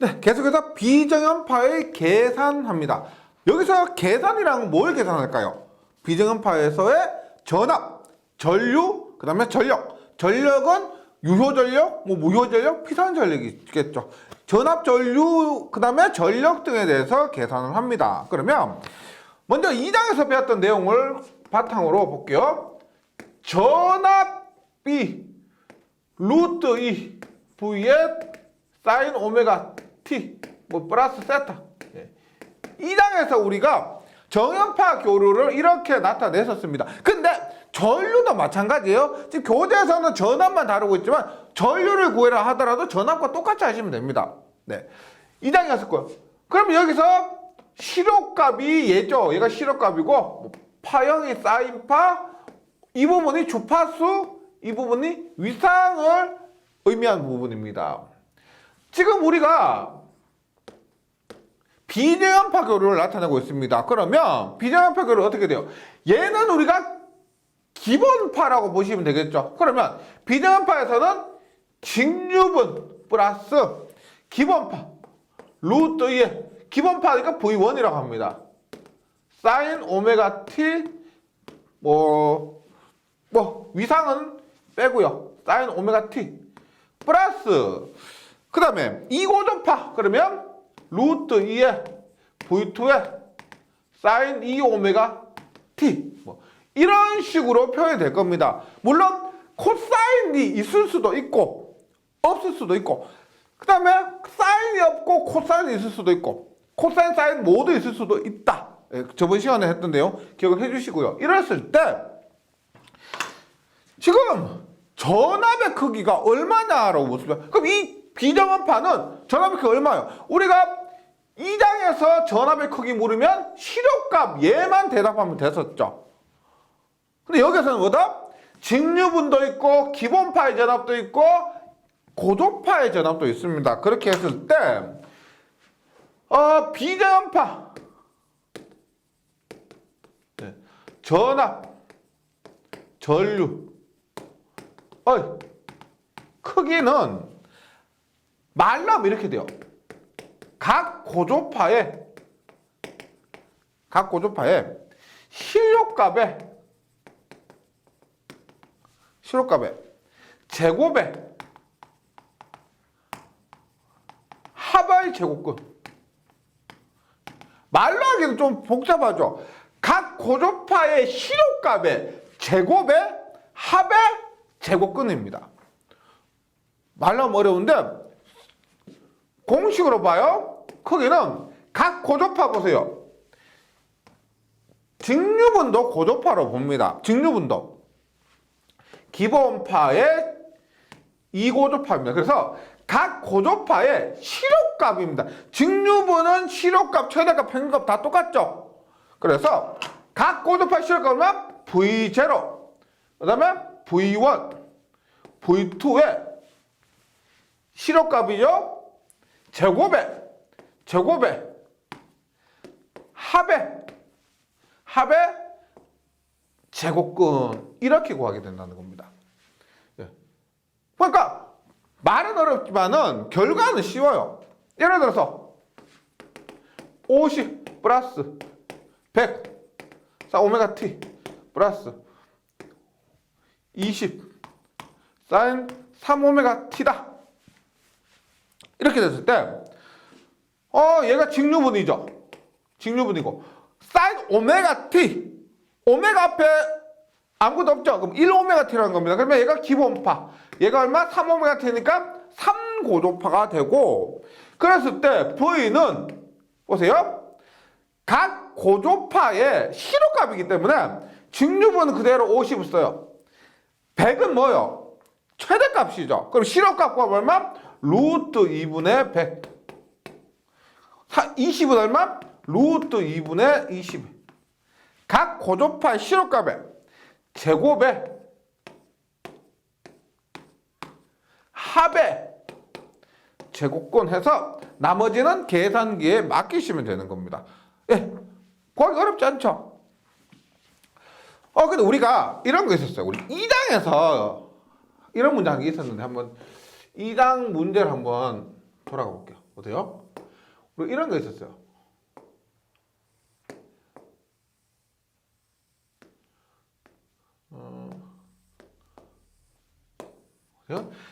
네, 계속해서 비정연파의 계산합니다. 여기서 계산이란 뭘 계산할까요? 비정연파에서의 전압, 전류, 그 다음에 전력. 전력은 유효전력, 무효전력, 피선전력이 있겠죠. 전압, 전류, 그 다음에 전력 등에 대해서 계산을 합니다. 그러면 먼저 2장에서 배웠던 내용을 바탕으로 볼게요. 전압이 루트 2 V에 사인 오메가 T 플러스 세타. 2장에서 우리가 정연파 교류를 이렇게 나타냈었습니다. 근데 전류도 마찬가지예요. 지금 교재에서는 전압만 다루고 있지만 전류를 구해라 하더라도 전압과 똑같이 하시면 됩니다. 네, 2장에 갔었고요. 그럼 여기서 시력값이 얘죠. 얘가 시력값이고 파형이 사인파, 이 부분이 주파수, 이 부분이 위상을 의미하는 부분입니다. 지금 우리가 비정연파 교류를 나타내고 있습니다. 그러면 비정연파 교류 어떻게 돼요? 얘는 우리가 기본파라고 보시면 되겠죠. 그러면 비정연파에서는 직류분 플러스 기본파 루트 2에 기본파니까 V1이라고 합니다. 사인 오메가 T 위상은 빼고요. 사인 오메가 T 플러스 그 다음에 이고전파 그러면 루트 2에 V2에 사인 2 오메가 T 이런 식으로 표현이 될 겁니다. 물론 코사인이 있을 수도 있고 없을 수도 있고 그 다음에 사인이 없고 코사인이 있을 수도 있고 코사인 사인 모두 있을 수도 있다. 저번 시간에 했던 내용 기억을 해주시고요. 이랬을 때 지금 전압의 크기가 얼마냐라고 묻습니다. 그럼 이 비정연파는 전압의 크기가 얼마예요? 우리가 2장에서 전압의 크기 물으면 시력값 얘만 대답하면 됐었죠. 근데 여기서는 뭐다? 직류분도 있고 기본파의 전압도 있고 고도파의 전압도 있습니다. 그렇게 했을 때 비정연파 전압 전류 크기는 말로 하면 이렇게 돼요. 각 고조파의 실력값의 제곱의 합의 제곱근. 말로 하기는 좀 복잡하죠. 각 고조파의 실력값의 제곱의 합의 제곱근입니다. 말로 하면 어려운데 공식으로 봐요. 크기는 각 고조파 보세요. 직류분도 고조파로 봅니다. 직류분도 기본파의 이고조파입니다. 그래서 각 고조파의 실효값입니다. 직류분은 실효값, 최대값, 평균값 다 똑같죠. 그래서 각 고조파 실효값은 V0, 그 다음에 V1, V2의 실효값이죠. 제곱의 합의 제곱근 이렇게 구하게 된다는 겁니다. 그러니까 말은 어렵지만은 결과는 쉬워요. 예를 들어서 50 플러스 100 오메가 t 플러스 20 사인 3 오메가 t다. 이렇게 됐을 때 얘가 직류분이죠. 직류분이고 사인 오메가 t 오메가 앞에 아무것도 없죠. 그럼 1 오메가 t라는 겁니다. 그러면 얘가 기본파. 얘가 얼마? 3 오메가 t니까 3고조파가 되고 그랬을 때 V는 보세요. 각 고조파의 실효값이기 때문에 직류분은 그대로 50을 써요. 100은 뭐예요? 최대값이죠. 그럼 실효값과 얼마? 루트 2분의 100. 20은 얼마? 루트 2분의 20. 각 고조파의 실효값의 제곱의 합의 제곱근 해서 나머지는 계산기에 맡기시면 되는 겁니다. 구하기 어렵지 않죠? 근데 우리가 이런 거 있었어요. 우리 2장에서 이런 문제 한 게 있었는데 한번 2장 문제를 한번 돌아가 볼게요. 보세요. 우리 이런 거 있었어요.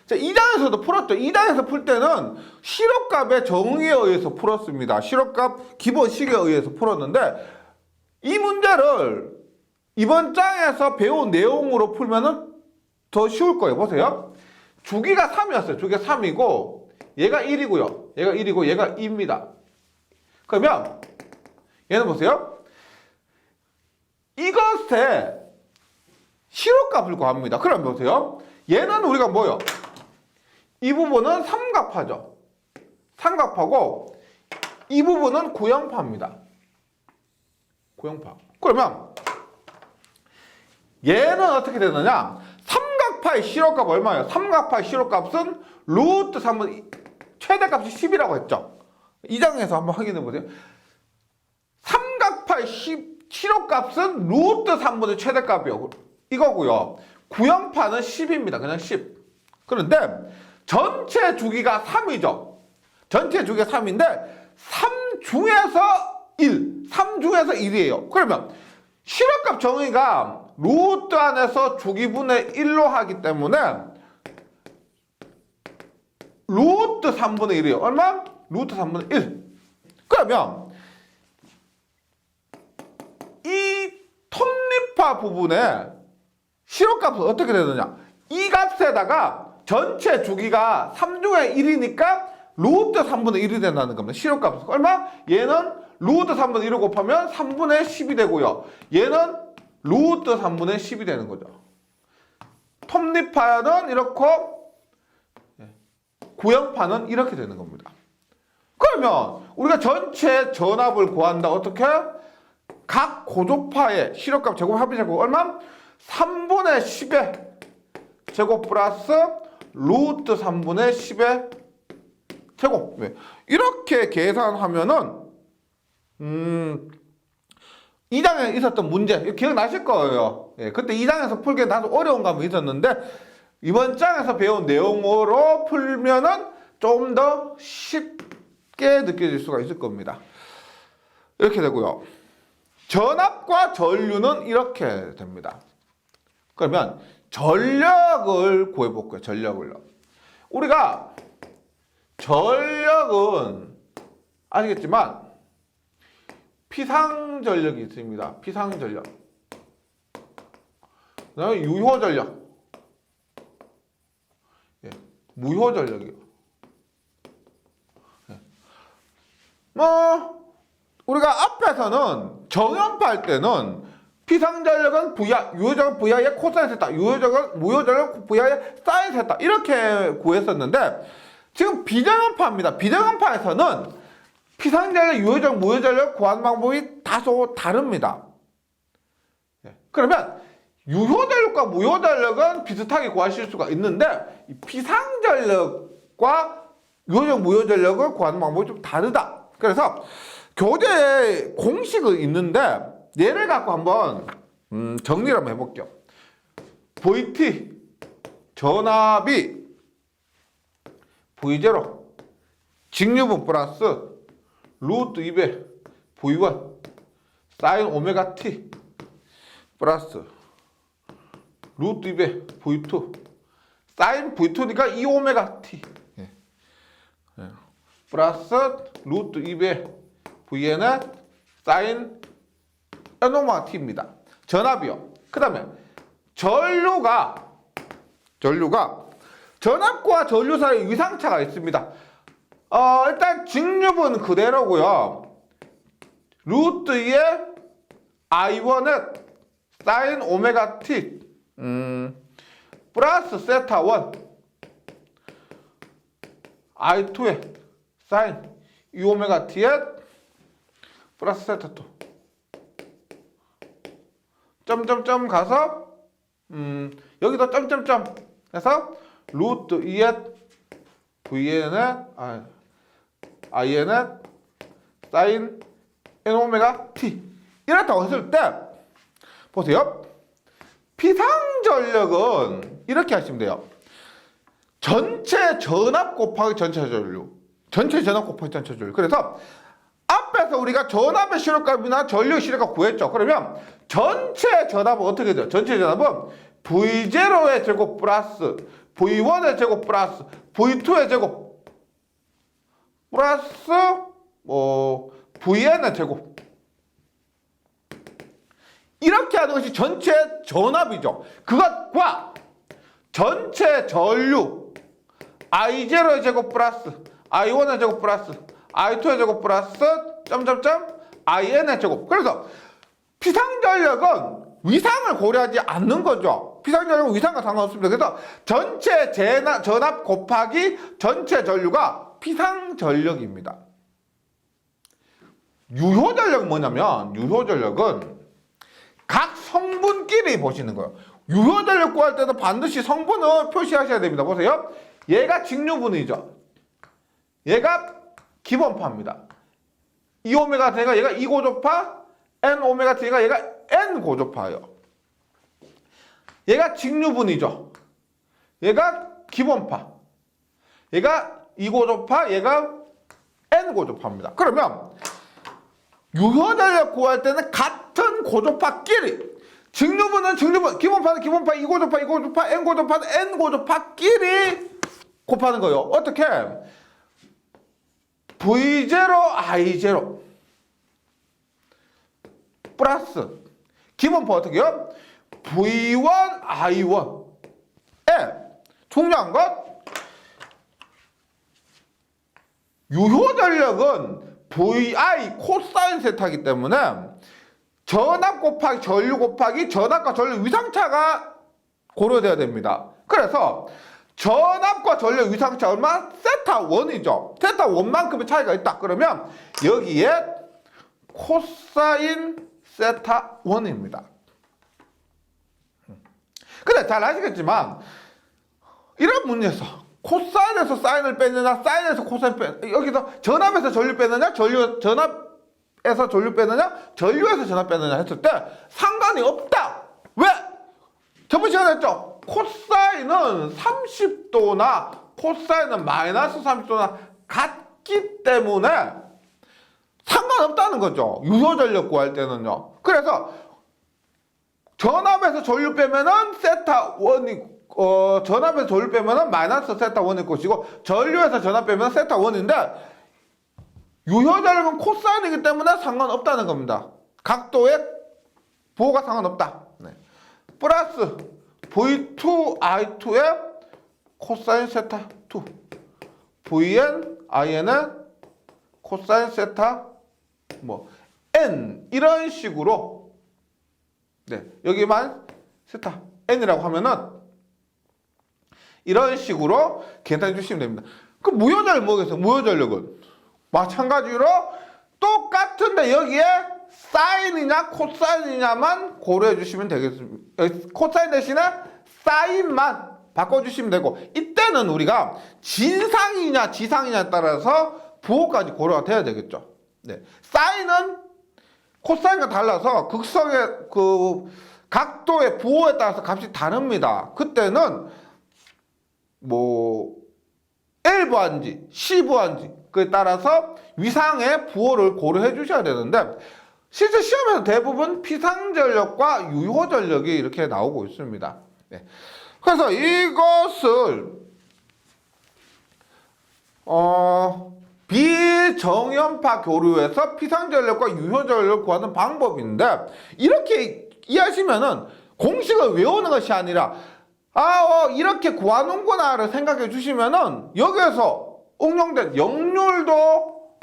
자, 2장에서도 풀었죠. 2장에서 풀 때는 실업값의 정의에 의해서 풀었습니다. 실업값 기본식에 의해서 풀었는데 이 문제를 이번 장에서 배운 내용으로 풀면은 더 쉬울 거예요. 보세요. 주기가 3이었어요. 주기가 3이고 얘가 1이고요. 얘가 1이고 얘가 2입니다. 그러면 얘는 보세요. 이것의 실업값을 구합니다. 그럼 보세요. 얘는 우리가 뭐요? 이 부분은 삼각파죠. 삼각파고 이 부분은 구형파입니다. 구형파. 그러면 얘는 어떻게 되느냐? 삼각파의 실업값 얼마예요? 삼각파의 실업값은 루트 3분 최대값이 10이라고 했죠. 이 장에서 한번 확인해 보세요. 삼각파의 실업값은 루트 3분의 최대값이요. 이거고요. 구형파는 10입니다. 그냥 10. 그런데 전체 주기가 3이죠. 전체 주기가 3인데 3 중에서 1. 3 중에서 1이에요. 그러면 실업값 정의가 루트 안에서 주기분의 1로 하기 때문에 루트 3분의 1이에요. 얼마? 루트 3분의 1. 그러면 이 톱니파 부분에 실업값은 어떻게 되느냐? 이 값에다가 전체 주기가 3 중에 1이니까 루트 3분의 1이 된다는 겁니다. 실업값은 얼마? 얘는 루트 3분의 1을 곱하면 3분의 10이 되고요. 얘는 루트 3분의 10이 되는 거죠. 톱니파는 이렇고 구형파는 이렇게 되는 겁니다. 그러면 우리가 전체 전압을 구한다. 어떻게? 각 고조파의 실업값 제곱 합의 제곱 얼마? 3분의 10의 제곱 플러스 루트 3분의 10의 제곱. 이렇게 계산하면은 2장에 있었던 문제 기억나실 거예요. 그때 2장에서 풀기엔 다소 어려운 감이 있었는데 이번 장에서 배운 내용으로 풀면은 좀 더 쉽게 느껴질 수가 있을 겁니다. 이렇게 되고요. 전압과 전류는 이렇게 됩니다. 그러면 전력을 구해볼게요. 전력을요. 우리가 전력은 아시겠지만 피상전력이 있습니다. 피상전력. 그다음에 유효전력. 무효전력이요. 우리가 앞에서는 정연파 할 때는 피상전력은 Vr, 유효전력은 Vr의 코사인 세타, 유효전력은 무효전력은 V의 사인 세타 이렇게 구했었는데 지금 비정연파입니다. 비정연파에서는 피상전력, 유효전력, 무효전력 구하는 방법이 다소 다릅니다. 그러면 유효전력과 무효전력은 비슷하게 구하실 수가 있는데 피상전력과 유효전력, 무효전력을 구하는 방법이 좀 다르다. 그래서 교재에 공식은 있는데 얘를 갖고 한번 정리를 한번 해볼게요. VT 전압이 V0 직류분 플러스 루트 2배 V1 사인 오메가 T 플러스 루트 2배 V2 사인 V2니까 2 오메가 T 플러스 루트 2배 Vn은 사인 n 오메가 T입니다. 전압이요. 그 다음에 전류가 전압과 전류 사이에 위상차가 있습니다. 일단 직류분 그대로고요. 루트 2의 I1은 사인 오메가 T 플러스 세타 1 I2의 사인 2 오메가 T의 플러스 세타 2 점점점 가서 여기도 점점점 해서 루트 2의 Vn의 In의 사인 N 오메가 T 이렇다고 했을 때 보세요. 피상전력은 이렇게 하시면 돼요. 전체 전압 곱하기 전체 전류 전체 전압 곱하기 전체 전류. 그래서 앞에서 우리가 전압의 실효값이나 전류 실효값 구했죠. 그러면 전체 전압은 어떻게 돼요? 전체 전압은 V0의 제곱 플러스 V1의 제곱 플러스 V2의 제곱 플러스 Vn의 제곱. 이렇게 하는 것이 전체 전압이죠. 그것과 전체 전류 I0의 제곱 플러스 I1의 제곱 플러스 I2의 제곱 플러스 IN의 제곱. 그래서 피상전력은 위상을 고려하지 않는 거죠. 피상전력은 위상과 상관없습니다. 그래서 전체 전압 곱하기 전체 전류가 피상전력입니다. 유효전력은 뭐냐면 유효전력은 각 성분끼리 보시는 거예요. 유효전력 구할 때는 반드시 성분을 표시하셔야 됩니다. 보세요. 얘가 직류분이죠. 얘가 기본파입니다. 2오메가-T가 얘가 2고조파, N-오메가-T가 얘가 N-고조파예요. 얘가 직류분이죠. 얘가 기본파. 얘가 2고조파, 얘가 N-고조파입니다. 그러면 유효전력 구할 때는 같은 고조파끼리 직류분은 직류분, 기본파는 기본파, 2고조파, 2고조파, N고조파는 N고조파끼리 곱하는 거예요. 어떻게? V0, I0 플러스 기본파 어떻게 해요? V1, I1에 중요한 것 유효전력은 VI 코사인 세타이기 때문에 전압 곱하기 전류 곱하기 전압과 전류 위상차가 고려돼야 됩니다. 그래서 전압과 전류 위상차 얼마? 세타 1이죠. 세타 1만큼의 차이가 있다. 그러면 여기에 코사인 세타 1입니다. 근데 잘 아시겠지만 이런 문제에서 코사인에서 사인을 빼느냐 사인에서 코사인 빼느냐 여기서 전압에서 전류 빼느냐 전압에서 전류 빼느냐 전류에서 전압 빼느냐 했을 때 상관이 없다. 왜? 저번 시간에 했죠. 코사인은 30도나 코사인은 마이너스 30도나 같기 때문에 상관없다는 거죠. 유효전력 구할 때는요. 그래서 전압에서 전류 빼면은 세타 1이 전압에서 전류 빼면은 마이너스 세타 1일 것이고 전류에서 전압 빼면 세타 1인데 유효전력은 코사인이기 때문에 상관없다는 겁니다. 각도의 부호가 상관없다. 네. 플러스 V2, I2의 코사인 세타 2 Vn, In의 코사인 세타 N 이런 식으로 네, 여기만 세타 N이라고 하면은 이런 식으로 계산해 주시면 됩니다. 그 무효전력 뭐겠어요? 무효전력은 마찬가지로 똑같은데 여기에 사인이냐 코사인이냐만 고려해 주시면 되겠습니다. 코사인 대신에 사인만 바꿔주시면 되고 이때는 우리가 진상이냐 지상이냐에 따라서 부호까지 고려가 돼야 되겠죠. 네. 사인은 코사인과 달라서 극성의 그 각도의 부호에 따라서 값이 다릅니다. 그때는 L 부호인지 C 부호인지 그에 따라서 위상의 부호를 고려해 주셔야 되는데 실제 시험에서 대부분 피상전력과 유효전력이 이렇게 나오고 있습니다. 네. 그래서 이것을 비정연파 교류에서 피상전력과 유효전력을 구하는 방법인데 이렇게 이해하시면은 공식을 외우는 것이 아니라 이렇게 구하는구나를 생각해 주시면은 여기에서 응용된 역률도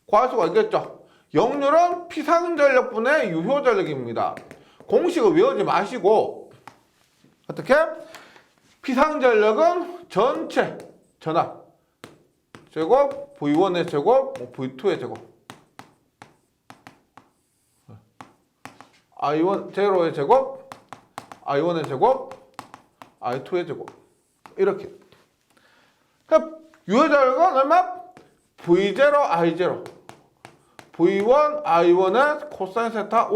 구할 수가 있겠죠. 역률은 피상전력분의 유효전력입니다. 공식을 외우지 마시고 어떻게? 피상전력은 전체 전압 제곱 V1의 제곱 V2의 제곱 I1 제로의 제곱 I1의 제곱 I2의 제곱 이렇게. 그러니까 유효전력은 얼마? V0 I0 V1 I1의 코사인 세타 1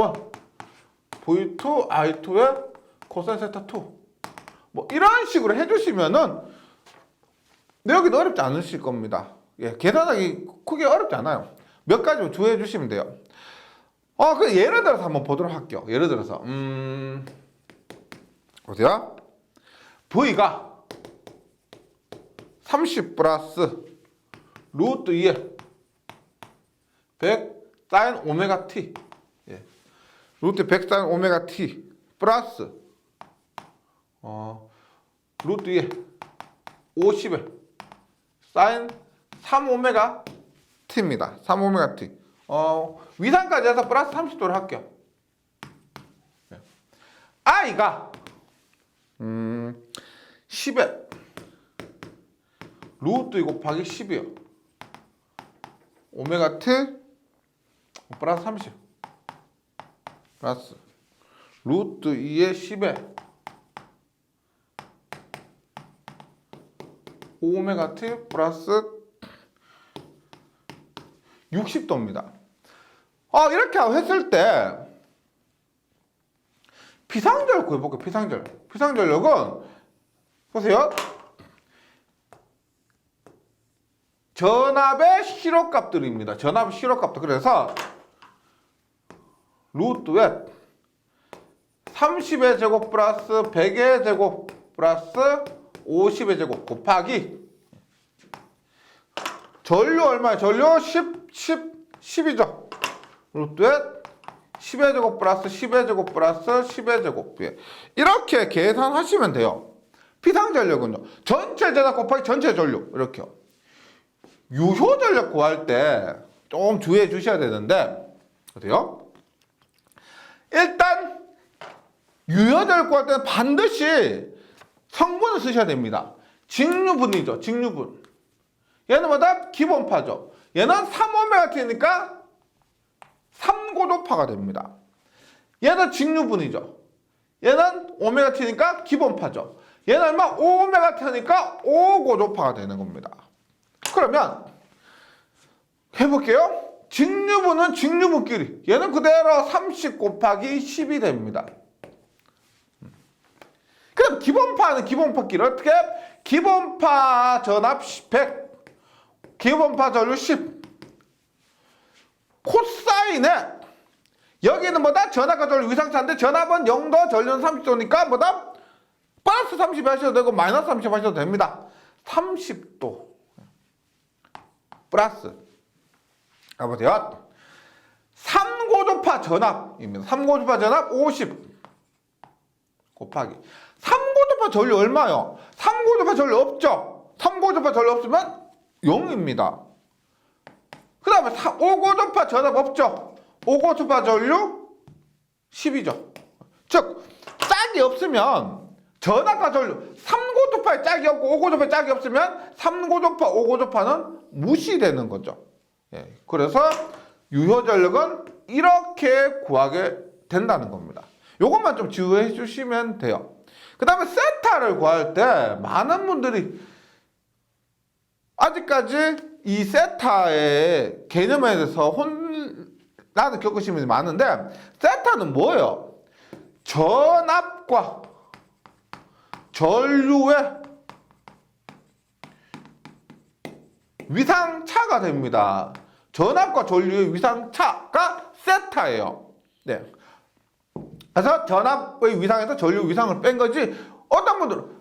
V2 I2의 코사인 세타 2 이런 식으로 해주시면은 내역이 어렵지 않으실 겁니다. 예, 계산하기 크게 어렵지 않아요. 몇 가지 주의해 주시면 돼요. 그 예를 들어서 한번 보도록 할게요. 예를 들어서 보세요. V가 30 플러스 루트 2에 100 사인 오메가 t, 예. 루트 100 사인 오메가 t 플러스 루트 2에 50에 사인 3 오메가 t입니다. 3 오메가 t. 위상까지 해서 플러스 30도를 할게요. 예. i가 10에 루트 2 곱하기 10이요. 오메가 t 플러스 30 플러스 루트 2의 10에 5오메가 t 플러스 60도입니다. 이렇게 했을 때 비상절 구해볼게요. 비상전력은 보세요. 전압의 실호값들입니다. 전압의 실호값들. 그래서 루트에 30의 제곱 플러스 100의 제곱 플러스 50의 제곱 곱하기 전류 얼마예요? 전류 10이죠. 루트에 10의 제곱 플러스 10의 제곱 플러스 10의 제곱. 이렇게 계산하시면 돼요. 비상전력은요. 전체 전압 곱하기 전체 전류. 이렇게요. 유효전력 구할 때 좀 주의해 주셔야 되는데 어때요? 일단 유효전력 구할 때는 반드시 성분을 쓰셔야 됩니다. 직류분이죠. 직류분. 얘는 뭐다? 기본파죠. 얘는 3오메가T니까 3고도파가 됩니다. 얘는 직류분이죠. 얘는 오메가T니까 기본파죠. 얘는 얼마? 5오메가T니까 5고도파가 되는 겁니다. 그러면 해볼게요. 직류분은 직류분끼리. 얘는 그대로 30 곱하기 10이 됩니다. 그럼 기본파는 기본파끼리 어떻게? 기본파 전압 100, 기본파 전류 10. 코사인에 여기는 뭐다? 전압과 전류 위상차인데 전압은 0도, 전류는 30도니까 뭐다? 플러스 30 하셔도 되고 마이너스 30 하셔도 됩니다. 30도 플러스 보세요. 3고도파 전압입니다. 3고도파 전압 50 곱하기 3고도파 전류 얼마요? 3고도파 전류 없죠? 3고도파 전류 없으면 0입니다. 그 다음에 5고도파 전압 없죠? 5고도파 전류 10이죠. 즉 짝이 없으면 전압과 전류 3고도파에 짝이 없고 5고도파에 짝이 없으면 3고도파, 5고도파는 무시되는 거죠. 예, 그래서 유효전력은 이렇게 구하게 된다는 겁니다. 요것만 좀 주의해 주시면 돼요. 그 다음에 세타를 구할 때 많은 분들이 아직까지 이 세타의 개념에 대해서 혼란을 겪으시는 분이 많은데 세타는 뭐예요? 전압과 전류의 위상차가 됩니다. 전압과 전류의 위상차가 세타예요. 네. 그래서 전압의 위상에서 전류 위상을 뺀 거지. 어떤 분들은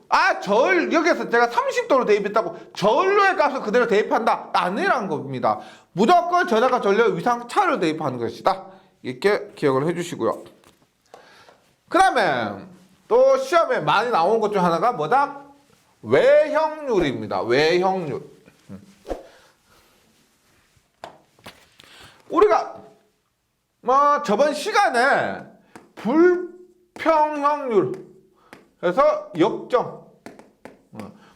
여기서 제가 30도로 대입했다고 전류의 값을 그대로 대입한다. 아니라는 겁니다. 무조건 전압과 전류의 위상차를 대입하는 것이다. 이렇게 기억을 해주시고요. 그 다음에 또 시험에 많이 나온 것 중 하나가 뭐다? 외형률입니다. 외형률. 우리가 저번 시간에 불평형률 그래서 역정,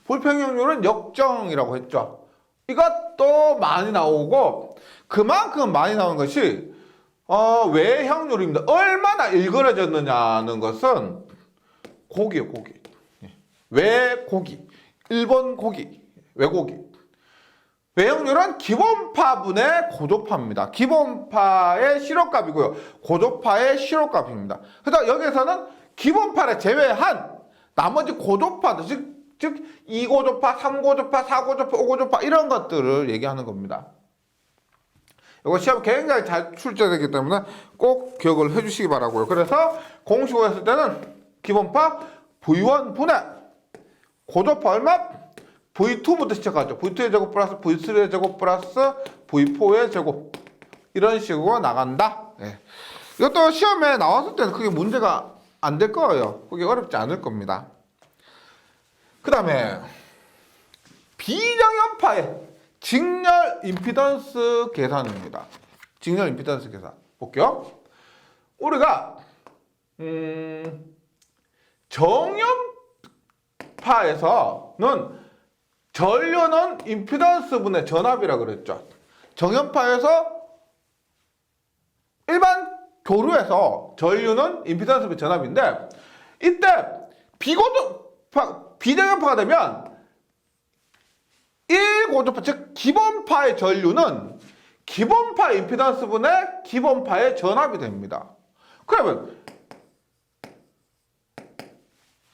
불평형률은 역정이라고 했죠. 이것도 많이 나오고 그만큼 많이 나오는 것이 외형률입니다. 얼마나 일그러졌느냐는 것은 고기예요. 고기. 외고기, 일본 고기, 외고기. 외형률은 기본파분의 고도파입니다. 기본파의 실호값이고요. 고도파의 실호값입니다. 그래서 여기에서는 기본파를 제외한 나머지 고도파, 즉 즉 2고조파, 3고조파, 4고조파, 5고조파 이런 것들을 얘기하는 겁니다. 이거 시험 굉장히 잘 출제되기 때문에 꼭 기억을 해주시기 바라고요. 그래서 공식으로 했을 때는 기본파 V1 분의 고조파 얼마? V2부터 시작하죠. V2의 제곱 플러스 V3의 제곱 플러스 V4의 제곱 이런 식으로 나간다. 네. 이것도 시험에 나왔을 때는 크게 문제가 안 될 거예요. 그게 어렵지 않을 겁니다. 그 다음에 비정연파의 직렬 임피던스 계산입니다. 직렬 임피던스 계산 볼게요. 우리가 정연파에서는 전류는 임피던스 분의 전압이라 그랬죠. 정연파에서 일반 교류에서 전류는 임피던스 분의 전압인데 이때 비정연파가 되면 1고조파 즉 기본파의 전류는 기본파 임피던스 분의 기본파의 전압이 됩니다. 그러면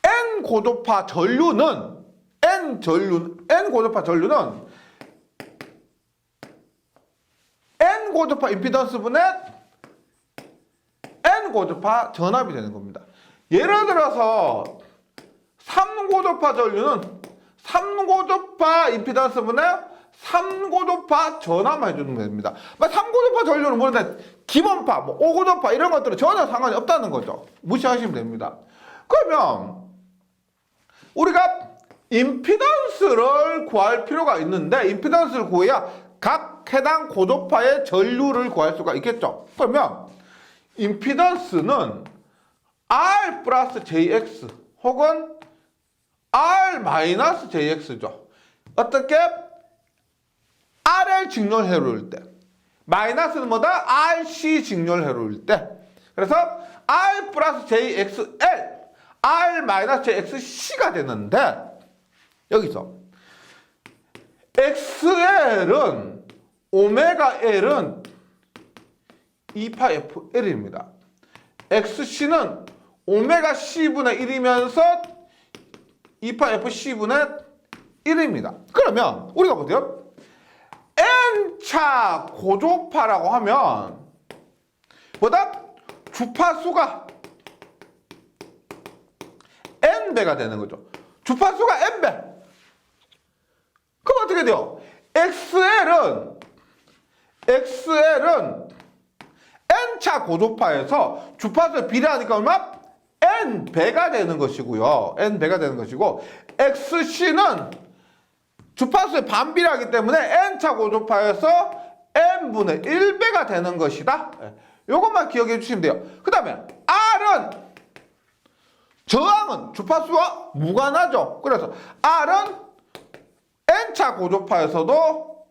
N고조파 전류는 N고조파 전류는 N고조파 임피던스 분의 N고조파 전압이 되는 겁니다. 예를 들어서 3고조파 전류는 3고조파 임피던스 분의 3고조파 전압만 해주면 됩니다. 3고조파 전류는 모르는데 기본파, 5고조파 이런 것들은 전혀 상관이 없다는 거죠. 무시하시면 됩니다. 그러면 우리가 임피던스를 구할 필요가 있는데 임피던스를 구해야 각 해당 고조파의 전류를 구할 수가 있겠죠. 그러면 임피던스는 R 플러스 JX 혹은 R 마이너스 JX죠. 어떻게? RL 직렬회로일 때. 마이너스는 뭐다? RC 직렬회로일 때. 그래서 R 플러스 JXL, R 마이너스 JXC가 되는데 여기서 XL은 오메가 L은 2파 FL입니다. XC는 오메가 C분의 1이면서 2파 FC분의 1입니다. 그러면 우리가 보세요. N차 고조파라고 하면 보다 주파수가 N배가 되는 거죠. 주파수가 N배. 그럼 어떻게 돼요? XL은 N차 고조파에서 주파수에 비례하니까 얼마? N배가 되는 것이고요. N배가 되는 것이고 XC는 주파수에 반비례하기 때문에 N차 고조파에서 N분의 1배가 되는 것이다. 이것만 기억해 주시면 돼요. 그 다음에 R은 저항은 주파수와 무관하죠. 그래서 R은 N차 고조파에서도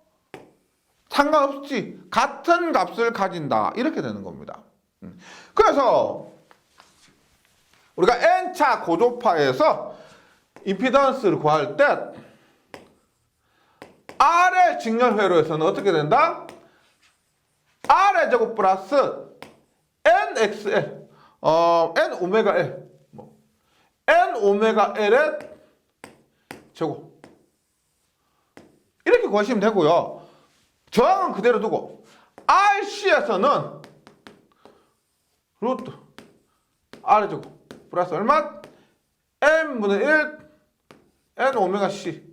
상관없이 같은 값을 가진다. 이렇게 되는 겁니다. 그래서 우리가 N차 고조파에서 임피던스를 구할 때 R의 직렬회로에서는 어떻게 된다? R의 제곱 플러스 NXL N 오메가 L N 오메가 L의 제곱 이렇게 구하시면 되고요. 저항은 그대로 두고 RC에서는 루트 R의 제곱 플러스 얼마? N분의 1 N 오메가 C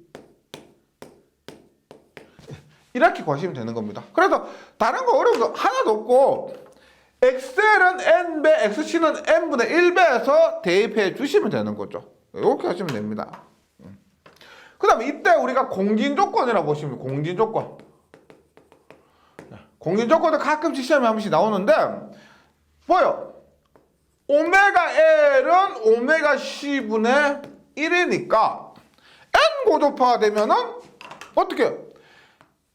이렇게 구하시면 되는 겁니다. 그래서 다른 거 어려운 거 하나도 없고 XL은 N배, XC는 N분의 1배에서 대입해 주시면 되는 거죠. 이렇게 하시면 됩니다. 그 다음에 이때 우리가 공진조건이라고 보시면 공진조건. 공진조건은 가끔씩 시험에 한 번씩 나오는데 뭐요? 오메가 L은 오메가 C분의 1이니까 N 고조파가 되면은 어떻게 해요?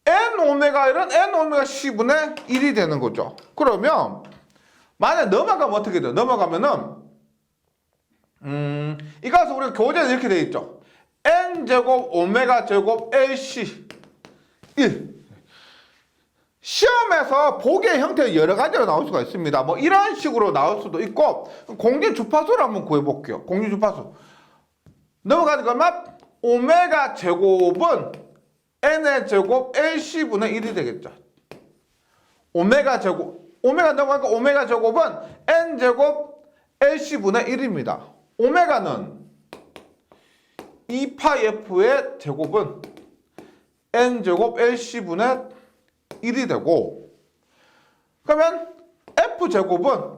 N 오메가 L은 N 오메가 C분의 1이 되는 거죠. 그러면 만약에 넘어가면 어떻게 돼요? 넘어가면은 이거서 우리가 교재는 이렇게 되어 있죠. N제곱 오메가 제곱 LC 1 시험에서 보기의 형태가 여러 가지로 나올 수가 있습니다. 뭐 이런 식으로 나올 수도 있고 공진 주파수를 한번 구해볼게요. 공진 주파수 넘어가니까 얼마? 오메가 제곱은 n의 제곱 LC분의 1이 되겠죠. 오메가 제곱, 오메가 넘어가니까 오메가 제곱은 n제곱 LC분의 1입니다. 오메가는 2파이f의 제곱은 n제곱 LC분의 1이 되고, 그러면 f제곱은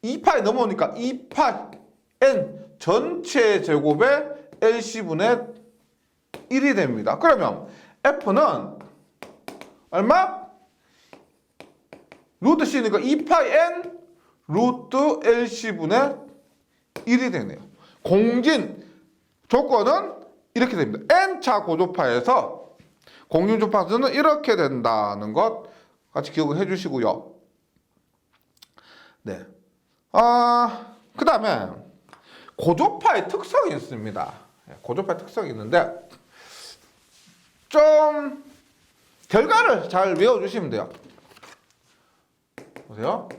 2파이 넘어오니까 2파이 n 전체 제곱의 LC분의 1이 됩니다. 그러면 f는 얼마? 루트 c니까 2파이 n 루트 LC분의 1이 되네요. 공진 조건은 이렇게 됩니다. n차 고조파에서 공진 주파수는 이렇게 된다는 것 같이 기억을 해주시고요. 네. 그 다음에 고조파의 특성이 있습니다. 고조파의 특성이 있는데 좀 결과를 잘 외워주시면 돼요. 보세요.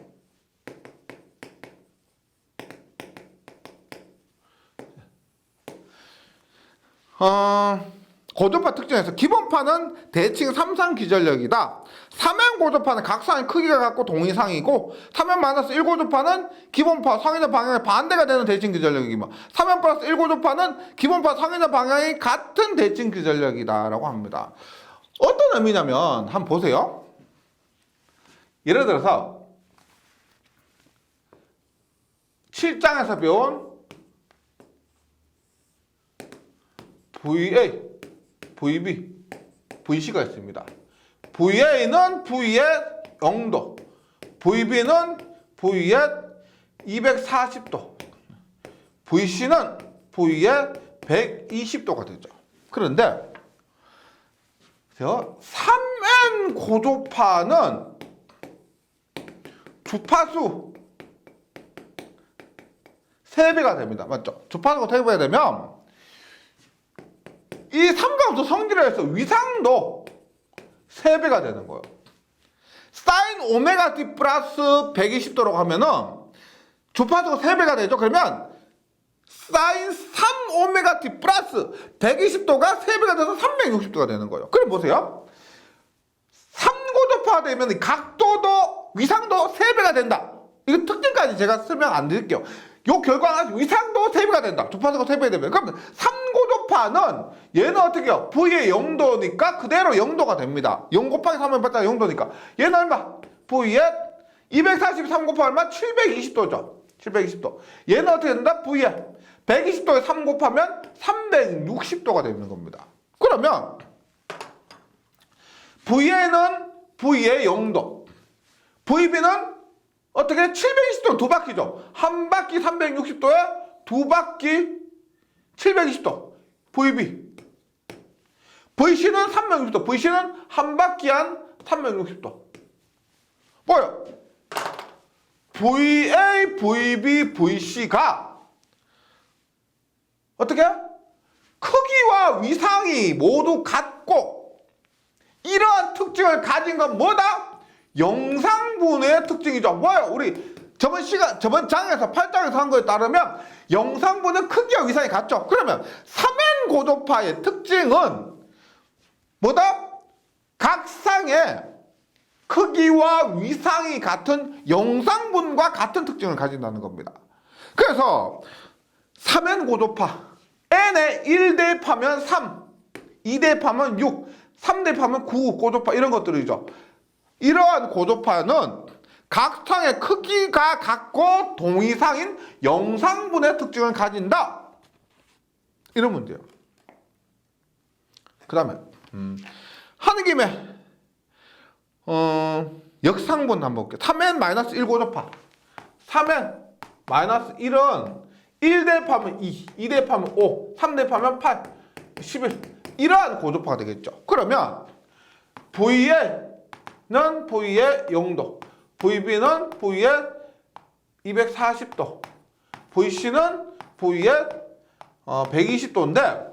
고조파 특징에서 기본파는 대칭 3상 기전력이다. 3면 고조파는 각 상의 크기가 같고 동이상이고 3면 마이너스 1고조파는 기본파 상이나 방향이 반대가 되는 대칭 기전력이고 3면 플러스 1고조파는 기본파 상이나 방향이 같은 대칭 기전력이다 라고 합니다. 어떤 의미냐면 한번 보세요. 예를 들어서 7장에서 배운 VA, VB, VC가 있습니다. VA는 V의 0도, VB는 V의 240도, VC는 V의 120도가 되죠. 그런데 3N 고조파는 주파수 3배가 됩니다. 맞죠? 주파수가 3배가 되면 이 삼각수 성질에서 위상도 3배가 되는 거예요. 사인 오메가 t 플러스 120도라고 하면은 주파수가 3배가 되죠. 그러면 사인 3 오메가 t 플러스 120도가 3배가 돼서 360도가 되는 거예요. 그럼 보세요. 3고조파가 되면 각도도 위상도 3배가 된다. 이거 특징까지 제가 설명 안 드릴게요. 요 결과는 위상도 3배가 된다. 주파수가 3배 되면. 그럼 3고조파는 얘는 어떻게 해요? V의 0도니까 그대로 0도가 됩니다. 0 곱하기 3은 봤자 0도니까. 얘는 얼마? V의 243 곱하기 얼마? 720도죠. 720도. 얘는 어떻게 된다? V의 120도에 3 곱하면 360도가 되는 겁니다. 그러면 VA는 V의 0도. VB는 어떻게? 720도 두 바퀴죠. 한 바퀴 360도에 두 바퀴 720도. VB. VC는 360도. VC는 한 바퀴 한 360도. 뭐요? VA, VB, VC가 어떻게? 크기와 위상이 모두 같고 이러한 특징을 가진 건 뭐다? 영상분의 특징이죠. 뭐예요? 우리 저번 장에서 8장에서 한 거에 따르면 영상분은 크기와 위상이 같죠. 그러면 3N 고조파의 특징은 뭐다? 각상의 크기와 위상이 같은 영상분과 같은 특징을 가진다는 겁니다. 그래서 3N 고조파 N의 1대입하면 3, 2대입하면 6, 3대입하면 9 고조파 이런 것들이죠. 이러한 고조파는 각상의 크기가 같고 동이상인 영상분의 특징을 가진다. 이런 문제예요. 그 다음에 하는 김에 역상분 한번 볼게요. 3n 마이너스 1 고조파 3n 마이너스 1은 1 대입하면 2, 2 대입하면 5, 3 대입하면 8, 11 이러한 고조파가 되겠죠. 그러면 VA는 V의 0도, VB는 V의 240도, VC는 V의 120도인데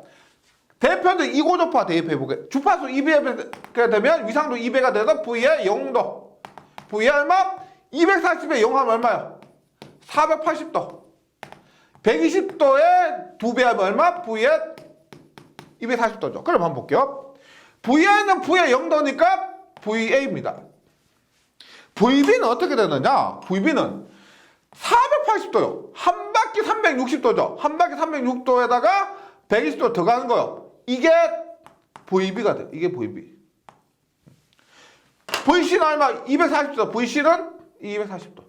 대표적 2고조파 대입해보게. 주파수 2배가 되면 위상도 2배가 돼서 V의 0도. V의 얼마? 240에 0 하면 얼마야? 480도. 120도에 2배 하면 얼마? V의 240도죠. 그럼 한번 볼게요. VA는 V의 0도니까 VA입니다. VB는 어떻게 되느냐? VB는 480도요. 한 바퀴 360도죠. 한 바퀴 360도에다가 120도 더 가는 거요. 이게 VB가 돼요. 이게 VB. VC는 얼마? 240도. VC는 240도.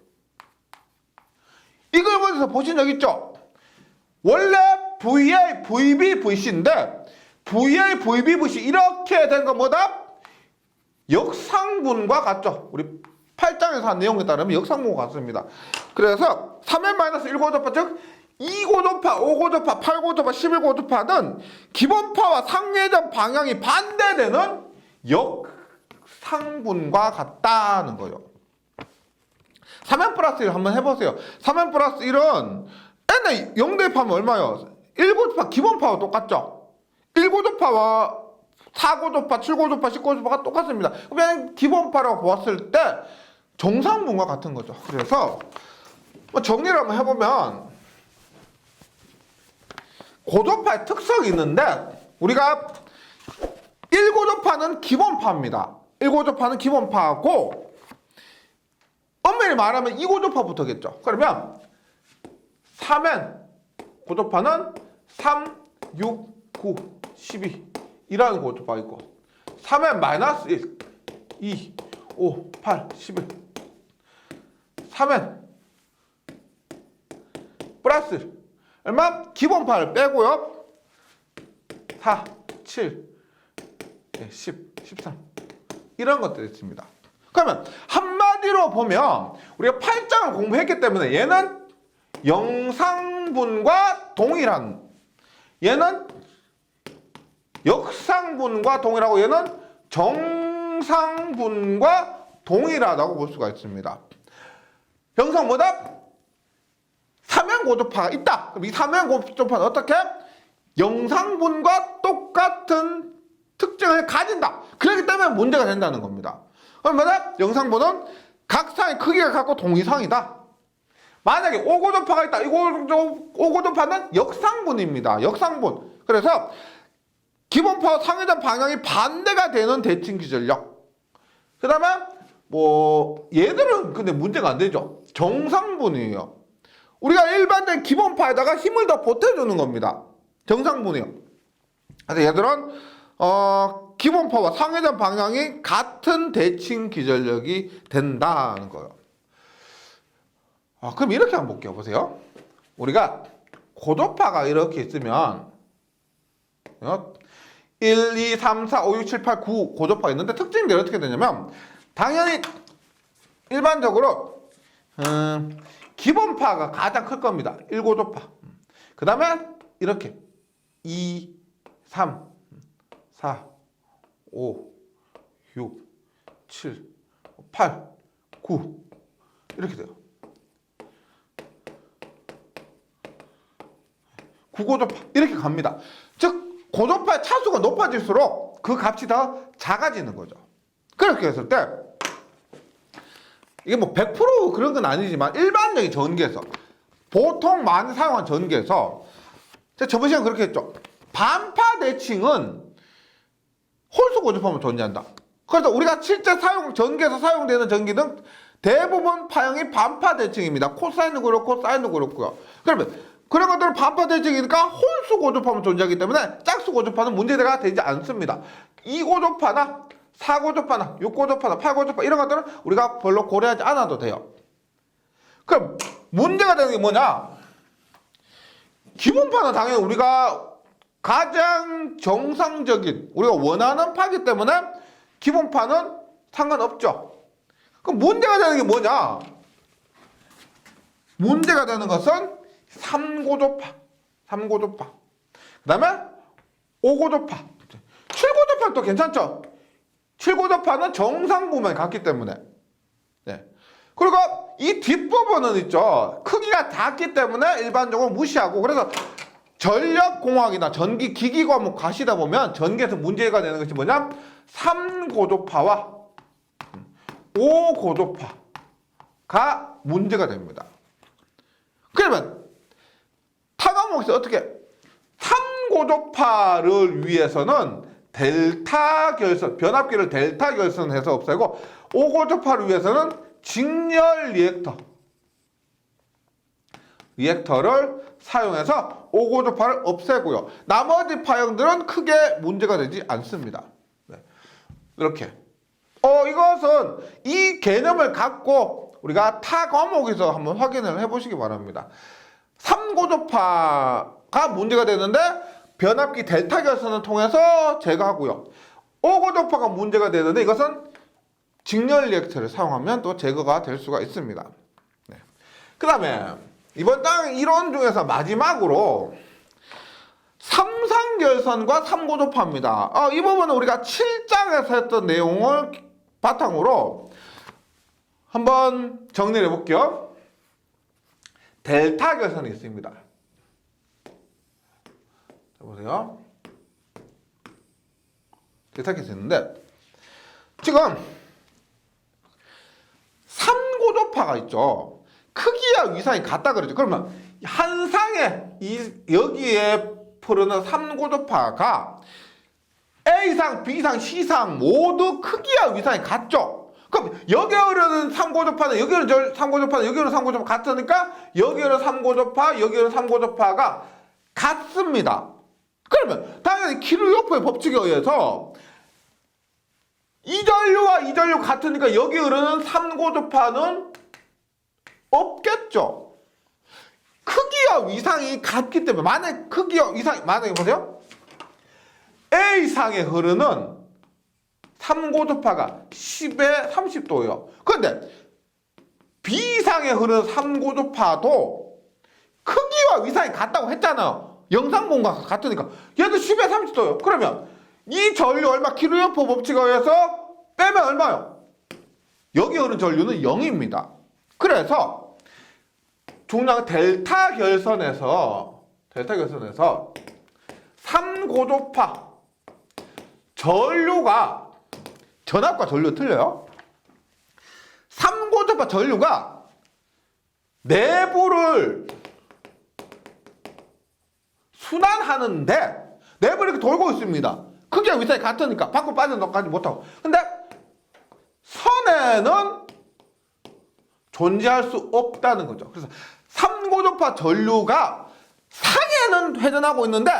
이걸 보면서 보신 적 있죠? 원래 VA, VB, VC인데 VA, VB, VC 이렇게 된 건 뭐다? 역상분과 같죠? 우리 8장에서 한 내용에 따르면 역상분과 같습니다. 그래서 3n-1고도파 즉 2고도파, 5고도파, 8고도파, 11고도파는 기본파와 상회전 방향이 반대되는 역상분과 같다는 거예요. 3n 플러스 1 한번 해보세요. 3n 플러스 1은 n에 0 대입하면 얼마예요? 1고도파 기본파와 똑같죠? 1고도파와 4고도파, 7고도파, 10고도파가 똑같습니다. 그러면 기본파라고 보았을 때 정상분과 같은 거죠. 그래서 정리를 한번 해보면 고도파의 특성이 있는데 우리가 1고도파는 기본파입니다. 1고도파는 기본파고 엄밀히 말하면 2고도파부터겠죠. 그러면 3n 고도파는 3, 6, 9, 12 이라는 고도파가 있고 3n-1, 2, 5, 8, 11 3n 플러스 얼마? 기본파를 빼고요 4, 7, 10, 13 이런 것들이 있습니다. 그러면 한마디로 보면 우리가 8장을 공부했기 때문에 얘는 영상분과 동일한, 얘는 역상분과 동일하고 얘는 정상분과 동일하다고 볼 수가 있습니다. 영상보다 3면 고도파가 있다. 그럼 이 3면 고도파는 어떻게? 영상분과 똑같은 특징을 가진다. 그렇기 때문에 문제가 된다는 겁니다. 그러면 영상분은 각 상의 크기가 같고 동이상이다. 만약에 5고도파가 있다. 이 5고도파는 역상분입니다. 역상분. 그래서 기본파와 상회전 방향이 반대가 되는 대칭 기전력. 그 다음에 얘들은 근데 문제가 안 되죠. 정상분이에요. 우리가 일반적인 기본파에다가 힘을 더 보태주는 겁니다. 정상분이에요. 그래서 얘들은 기본파와 상회전 방향이 같은 대칭 기전력이 된다는 거예요. 그럼 이렇게 한번 볼게요. 보세요. 우리가 고도파가 이렇게 있으면 1, 2, 3, 4, 5, 6, 7, 8, 9 고도파가 있는데 특징들이 어떻게 되냐면 당연히 일반적으로 기본파가 가장 클 겁니다. 1고도파. 그 다음에 이렇게 2, 3, 4, 5, 6, 7, 8, 9 이렇게 돼요. 9고도파 이렇게 갑니다. 즉 고도파의 차수가 높아질수록 그 값이 더 작아지는 거죠. 그렇게 했을 때 이게 100% 그런 건 아니지만 일반적인 전기에서 보통 많이 사용한 전기에서 제가 저번 시간에 그렇게 했죠. 반파 대칭은 홀수 고도파만 존재한다. 그래서 우리가 실제 전기에서 사용되는 전기는 대부분 파형이 반파 대칭입니다. 코사인도 그렇고 사인도 그렇고요. 그러면 그런 것들은 반파 대칭이니까 홀수 고도파만 존재하기 때문에 짝수 고도파는 문제가 되지 않습니다. 2고도파나 4고도파나 6고도파나 8고도파 이런 것들은 우리가 별로 고려하지 않아도 돼요. 그럼 문제가 되는 게 뭐냐? 기본파는 당연히 우리가 가장 정상적인 우리가 원하는 파기 때문에 기본파는 상관없죠. 그럼 문제가 되는 게 뭐냐? 문제가 되는 것은 3고도파, 그 다음에 5고도파, 7고도파는 또 괜찮죠? 7고도파는 정상부만 같기 때문에. 네. 그리고 이 뒷부분은 있죠. 크기가 작기 때문에 일반적으로 무시하고, 그래서 전력공학이나 전기기기 과목 가시다 보면 전기에서 문제가 되는 것이 뭐냐? 3고도파와 5고도파가 문제가 됩니다. 그러면 타 과목에서 어떻게 3고조파를 위해서는 델타 결선, 변압기를 델타 결선해서 없애고 5고조파를 위해서는 직렬 리액터를 사용해서 5고조파를 없애고요. 나머지 파형들은 크게 문제가 되지 않습니다. 네. 이렇게. 이것은 이 개념을 갖고 우리가 타 과목에서 한번 확인을 해보시기 바랍니다. 3고조파가 문제가 되는데 변압기 델타 결선을 통해서 제거하고요. 5고조파가 문제가 되는데 이것은 직렬 리액터를 사용하면 또 제거가 될 수가 있습니다. 네. 그 다음에 이번 장 이론 중에서 마지막으로 삼상결선과 3고조파입니다. 이 부분은 우리가 7장에서 했던 내용을 바탕으로 한번 정리를 해볼게요. 델타 결선이 있습니다. 자, 보세요. 델타 결선이 있는데 지금 3고조파가 있죠. 크기와 위상이 같다 그러죠. 그러면 한 상에 여기에 흐르는 3고조파가 A상, B상, C상 모두 크기와 위상이 같죠. 그럼 여기에 흐르는 3고조파는 여기에 흐르는 3고조파는 여기에 흐르는 3고조파 같으니까 여기에 흐르는 3고조파, 여기에 흐르는 3고조파가 같습니다. 그러면 당연히 키르요프의 법칙에 의해서 이 전류와 이 전류 같으니까 여기에 흐르는 3고조파는 없겠죠. 크기와 위상이 같기 때문에 만약 크기와 위상이 만약에 보세요. A상에 흐르는 3고조파가 10에 30도예요. 그런데 B상에 흐르는 3고조파도 크기와 위상이 같다고 했잖아요. 영상본과 같으니까 얘도 10에 30도예요. 그러면 이 전류 얼마 키르요프 법칙에 의해서 빼면 얼마요? 여기 흐르는 전류는 0입니다. 그래서 중요한 델타 결선에서 3고조파 전류가 전압과 전류 틀려요. 3고조파 전류가 내부를 순환하는데 내부를 이렇게 돌고 있습니다. 크기와 위상이 같으니까 밖으로 빠져나가지 못하고. 근데 선에는 존재할 수 없다는 거죠. 그래서 3고조파 전류가 상에는 회전하고 있는데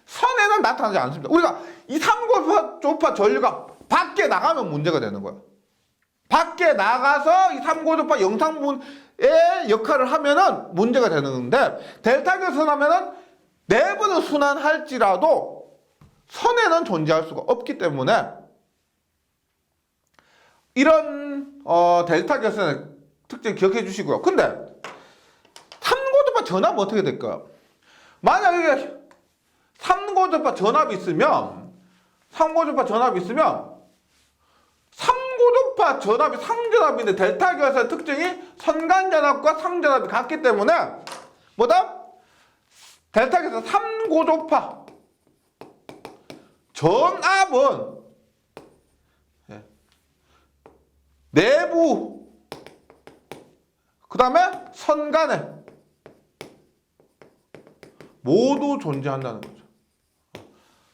선에는 나타나지 않습니다. 우리가 이 3고조파 전류가 밖에 나가면 문제가 되는 거예요. 밖에 나가서 이 3고조파 영상분의 역할을 하면은 문제가 되는 건데 델타 결선하면은 내부는 순환할지라도 선에는 존재할 수가 없기 때문에 이런 델타 결선의 특징 기억해 주시고요. 근데 3고조파 전압은 어떻게 될까요? 만약에 3고조파 전압이 있으면 3고조파 전압이 상전압인데 델타 결선의 특징이 선간전압과 상전압이 같기 때문에 뭐다? 델타 결선 3고조파 전압은 내부 그 다음에 선간에 모두 존재한다는 거죠.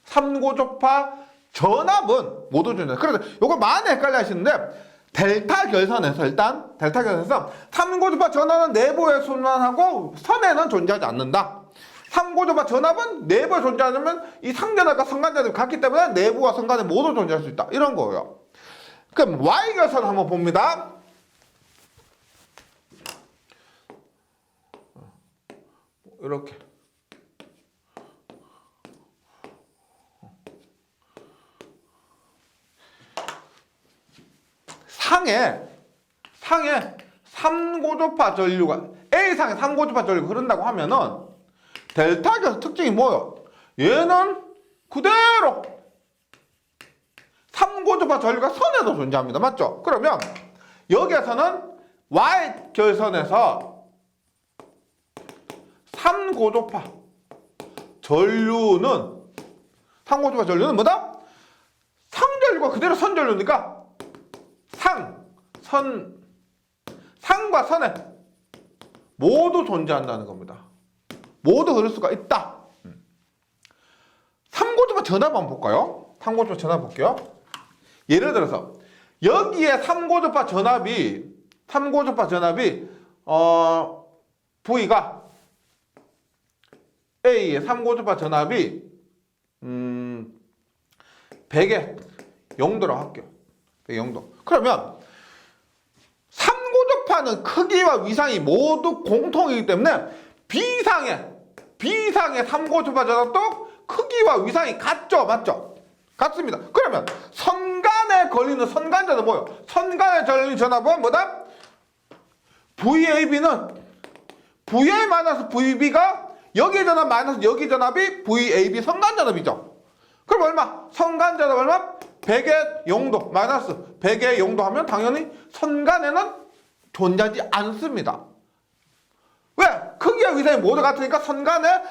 3고조파 전압은 모두 존재한다. 그래서 이거 많이 헷갈려 하시는데 델타 결선에서 3고조파 전압은 내부에 순환하고 선에는 존재하지 않는다. 3고조파 전압은 내부에 존재하려면 이 상전압과 선간전압이 같기 때문에 내부와 선간에 모두 존재할 수 있다. 이런 거예요. 그럼 Y결선 한번 봅니다. 이렇게 상에 3고조파 전류가 A상에 3고조파 전류가 흐른다고 하면은 델타 결선 특징이 뭐예요? 얘는 그대로 3고조파 전류가 선에도 존재합니다. 맞죠? 그러면 여기에서는 Y결선에서 3고조파 전류는 뭐다? 상전류가 그대로 선전류니까 상과 선에 모두 존재한다는 겁니다. 모두 흐를 수가 있다. 삼고조파 전압 한번 볼까요? 삼고조파 전압 볼게요. 예를 들어서 여기에 삼고조파 전압이 V가 A의 삼고조파 전압이 100에 0도라고 할게요. 0도. 그러면 삼고조파는 크기와 위상이 모두 공통이기 때문에 B상의 삼고조파 전압도 크기와 위상이 같죠? 맞죠? 같습니다. 그러면 선간에 걸리는 선간전은 뭐예요? 선간에 걸리는 전압은 뭐다? VAB는 VA-VB가 여기 전압 마이너스 여기 전압이 VAB 선간전압이죠. 그럼 얼마? 선간전압 얼마? 100의 0도 마이너스 100의 0도 하면 당연히 선간에는 존재하지 않습니다. 왜? 크기와 위상이 모두 같으니까 선간에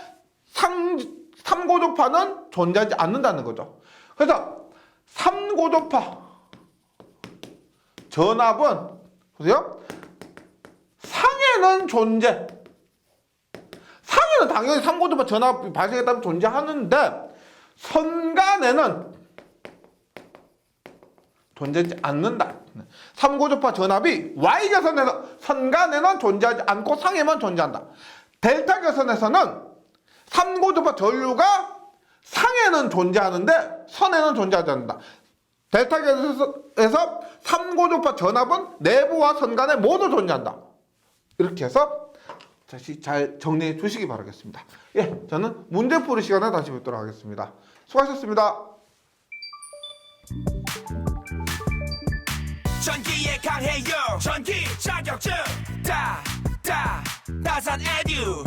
삼고조파는 존재하지 않는다는 거죠. 그래서 삼고조파 전압은 보세요. 상에는 상에는 당연히 삼고조파 전압이 발생했다면 존재하는데 선간에는 존재하지 않는다. 삼고조파 전압이 Y좌선에서 선간에는 존재하지 않고 상에만 존재한다. 델타좌선에서는 삼고조파 전류가 상에는 존재하는데 선에는 존재하지 않는다. 델타좌선에서 삼고조파 전압은 내부와 선간에 모두 존재한다. 이렇게 해서 다시 잘 정리해 주시기 바라겠습니다. 예, 저는 문제풀이 시간에 다시 뵙도록 하겠습니다. 수고하셨습니다. 전기에 강해요 전기 자격증 나산 에듀